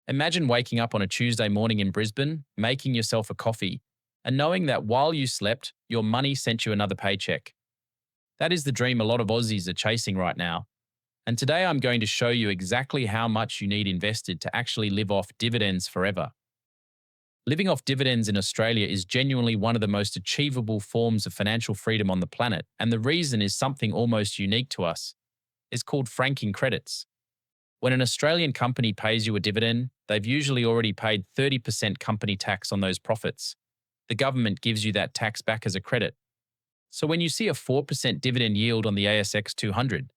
Imagine waking up on a Tuesday morning in Brisbane, making yourself a coffee, and knowing that while you slept, your money sent you another paycheck. That is the dream a lot of Aussies are chasing right now. And today I'm going to show you exactly how much you need invested to actually live off dividends forever. Living off dividends in Australia is genuinely one of the most achievable forms of financial freedom on the planet, and the reason is something almost unique to us. It's called franking credits. When an Australian company pays you a dividend, they've usually already paid 30% company tax on those profits. The government gives you that tax back as a credit. So when you see a 4% dividend yield on the ASX 200,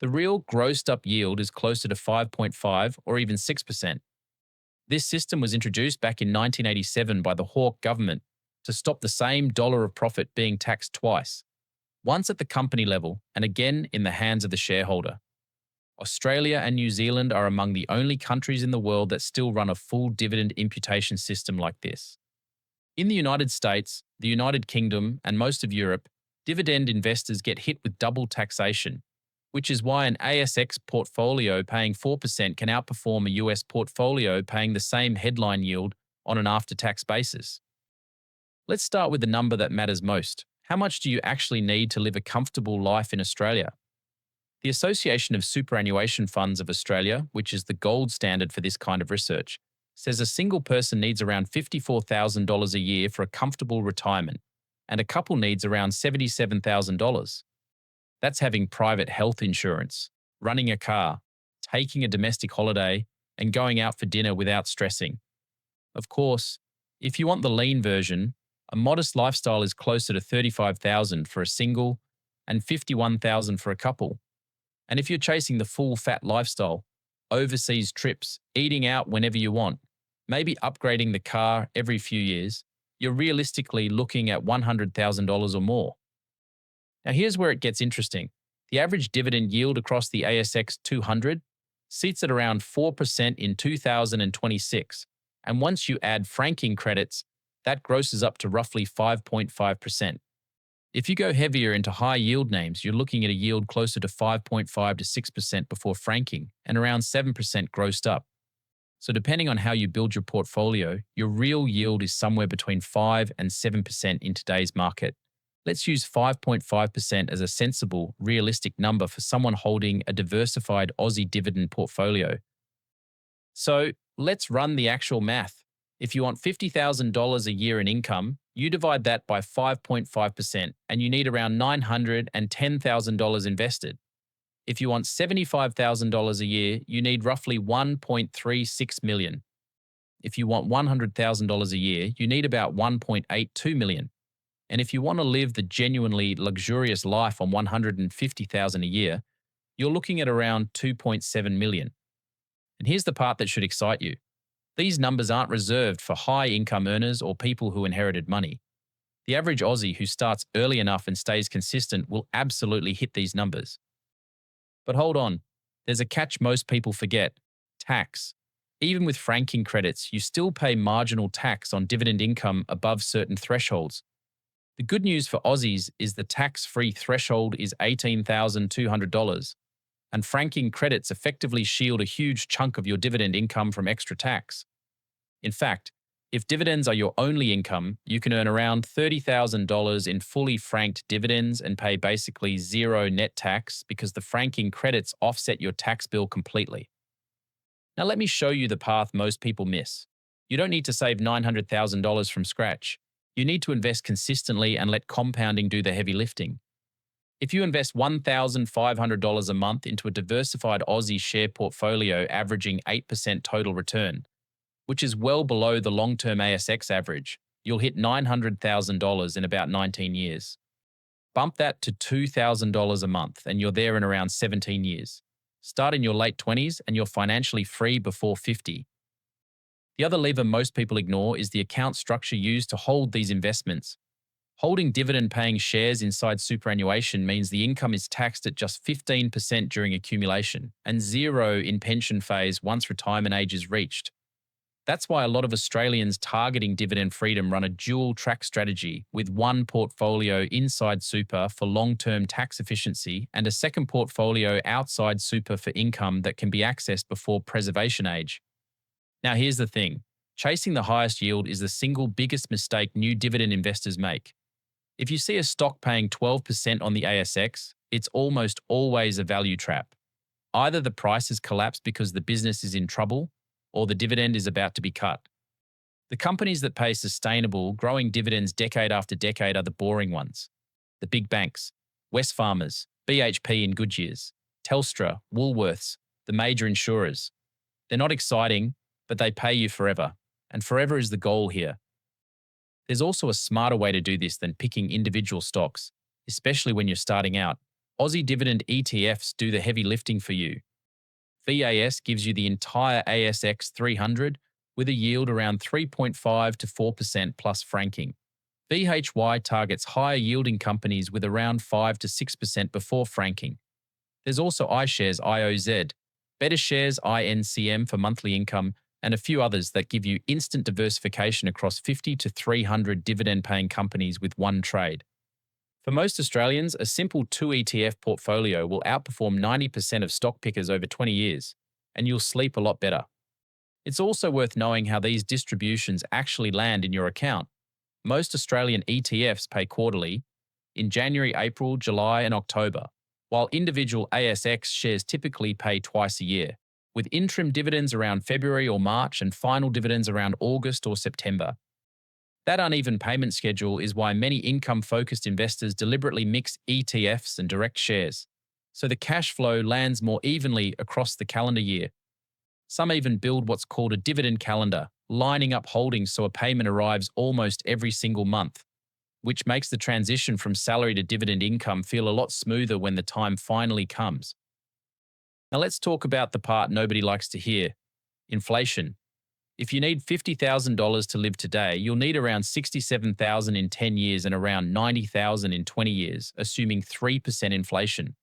the real grossed up yield is closer to 5.5 or even 6%. This system was introduced back in 1987 by the Hawke government to stop the same dollar of profit being taxed twice, once at the company level and again in the hands of the shareholder. Australia and New Zealand are among the only countries in the world that still run a full dividend imputation system like this. In the United States, the United Kingdom, and most of Europe, dividend investors get hit with double taxation, which is why an ASX portfolio paying 4% can outperform a US portfolio paying the same headline yield on an after-tax basis. Let's start with the number that matters most. How much do you actually need to live a comfortable life in Australia? The Association of Superannuation Funds of Australia, which is the gold standard for this kind of research, says a single person needs around $54,000 a year for a comfortable retirement, and a couple needs around $77,000. That's having private health insurance, running a car, taking a domestic holiday, and going out for dinner without stressing. Of course, if you want the lean version, a modest lifestyle is closer to $35,000 for a single and $51,000 for a couple. And if you're chasing the full fat lifestyle, overseas trips, eating out whenever you want, maybe upgrading the car every few years, you're realistically looking at $100,000 or more. Now here's where it gets interesting. The average dividend yield across the ASX 200 sits at around 4% in 2026. And once you add franking credits, that grosses up to roughly 5.5%. If you go heavier into high yield names, you're looking at a yield closer to 5.5 to 6% before franking and around 7% grossed up. So depending on how you build your portfolio, your real yield is somewhere between 5 and 7% in today's market. Let's use 5.5% as a sensible, realistic number for someone holding a diversified Aussie dividend portfolio. So let's run the actual math. If you want $50,000 a year in income, you divide that by 5.5% and you need around $910,000 invested. If you want $75,000 a year, you need roughly $1.36 million. If you want $100,000 a year, you need about $1.82 million. And if you want to live the genuinely luxurious life on $150,000 a year, you're looking at around $2.7 million. And here's the part that should excite you. These numbers aren't reserved for high-income earners or people who inherited money. The average Aussie who starts early enough and stays consistent will absolutely hit these numbers. But hold on, there's a catch most people forget: tax. Even with franking credits, you still pay marginal tax on dividend income above certain thresholds. The good news for Aussies is the tax-free threshold is $18,200. And franking credits effectively shield a huge chunk of your dividend income from extra tax. In fact, if dividends are your only income, you can earn around $30,000 in fully franked dividends and pay basically zero net tax because the franking credits offset your tax bill completely. Now let me show you the path most people miss. You don't need to save $900,000 from scratch. You need to invest consistently and let compounding do the heavy lifting. If you invest $1,500 a month into a diversified Aussie share portfolio averaging 8% total return, which is well below the long-term ASX average, you'll hit $900,000 in about 19 years. Bump that to $2,000 a month and you're there in around 17 years. Start in your late 20s and you're financially free before 50. The other lever most people ignore is the account structure used to hold these investments. Holding dividend-paying shares inside superannuation means the income is taxed at just 15% during accumulation and 0% in pension phase once retirement age is reached. That's why a lot of Australians targeting dividend freedom run a dual-track strategy with one portfolio inside super for long-term tax efficiency and a second portfolio outside super for income that can be accessed before preservation age. Now, here's the thing. Chasing the highest yield is the single biggest mistake new dividend investors make. If you see a stock paying 12% on the ASX, it's almost always a value trap. Either the price has collapsed because the business is in trouble, or the dividend is about to be cut. The companies that pay sustainable, growing dividends decade after decade are the boring ones. The big banks, Wesfarmers, BHP in good years, Telstra, Woolworths, the major insurers. They're not exciting, but they pay you forever. And forever is the goal here. There's also a smarter way to do this than picking individual stocks, especially when you're starting out. Aussie Dividend ETFs do the heavy lifting for you. VAS gives you the entire ASX 300 with a yield around 3.5 to 4% plus franking. VHY targets higher yielding companies with around 5 to 6% before franking. There's also iShares IOZ, Better Shares INCM for monthly income, and a few others that give you instant diversification across 50 to 300 dividend-paying companies with one trade. For most Australians, a simple 2 ETF portfolio will outperform 90% of stock pickers over 20 years, and you'll sleep a lot better. It's also worth knowing how these distributions actually land in your account. Most Australian ETFs pay quarterly, in January, April, July, and October, while individual ASX shares typically pay twice a year, with interim dividends around February or March and final dividends around August or September. That uneven payment schedule is why many income-focused investors deliberately mix ETFs and direct shares, so the cash flow lands more evenly across the calendar year. Some even build what's called a dividend calendar, lining up holdings so a payment arrives almost every single month, which makes the transition from salary to dividend income feel a lot smoother when the time finally comes. Now let's talk about the part nobody likes to hear: inflation. If you need $50,000 to live today, you'll need around $67,000 in 10 years and around $90,000 in 20 years, assuming 3% inflation.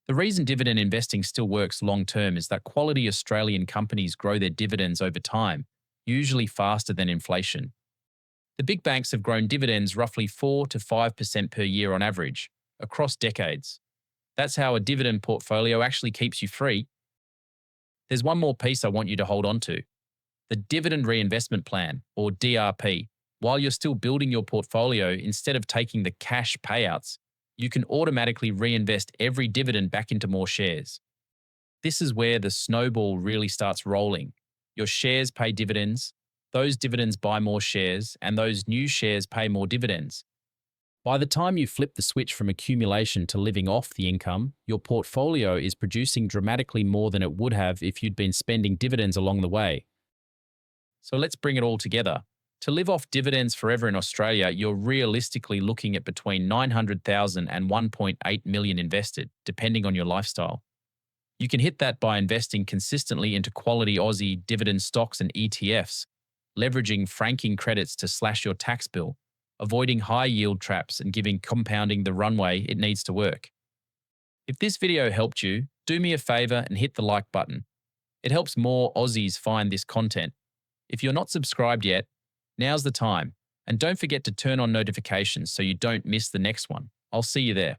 The reason dividend investing still works long-term is that quality Australian companies grow their dividends over time, usually faster than inflation. The big banks have grown dividends roughly 4 to 5% per year on average, across decades. That's how a dividend portfolio actually keeps you free. There's one more piece I want you to hold on to: the Dividend Reinvestment Plan, or DRP. While you're still building your portfolio, instead of taking the cash payouts, you can automatically reinvest every dividend back into more shares. This is where the snowball really starts rolling. Your shares pay dividends, those dividends buy more shares, and those new shares pay more dividends. By the time you flip the switch from accumulation to living off the income, your portfolio is producing dramatically more than it would have if you'd been spending dividends along the way. So let's bring it all together. To live off dividends forever in Australia, you're realistically looking at between $900,000 and $1.8 million invested, depending on your lifestyle. You can hit that by investing consistently into quality Aussie dividend stocks and ETFs, leveraging franking credits to slash your tax bill, avoiding high yield traps, and giving compounding the runway it needs to work. If this video helped you, do me a favor and hit the like button. It helps more Aussies find this content. If you're not subscribed yet, now's the time. And don't forget to turn on notifications so you don't miss the next one. I'll see you there.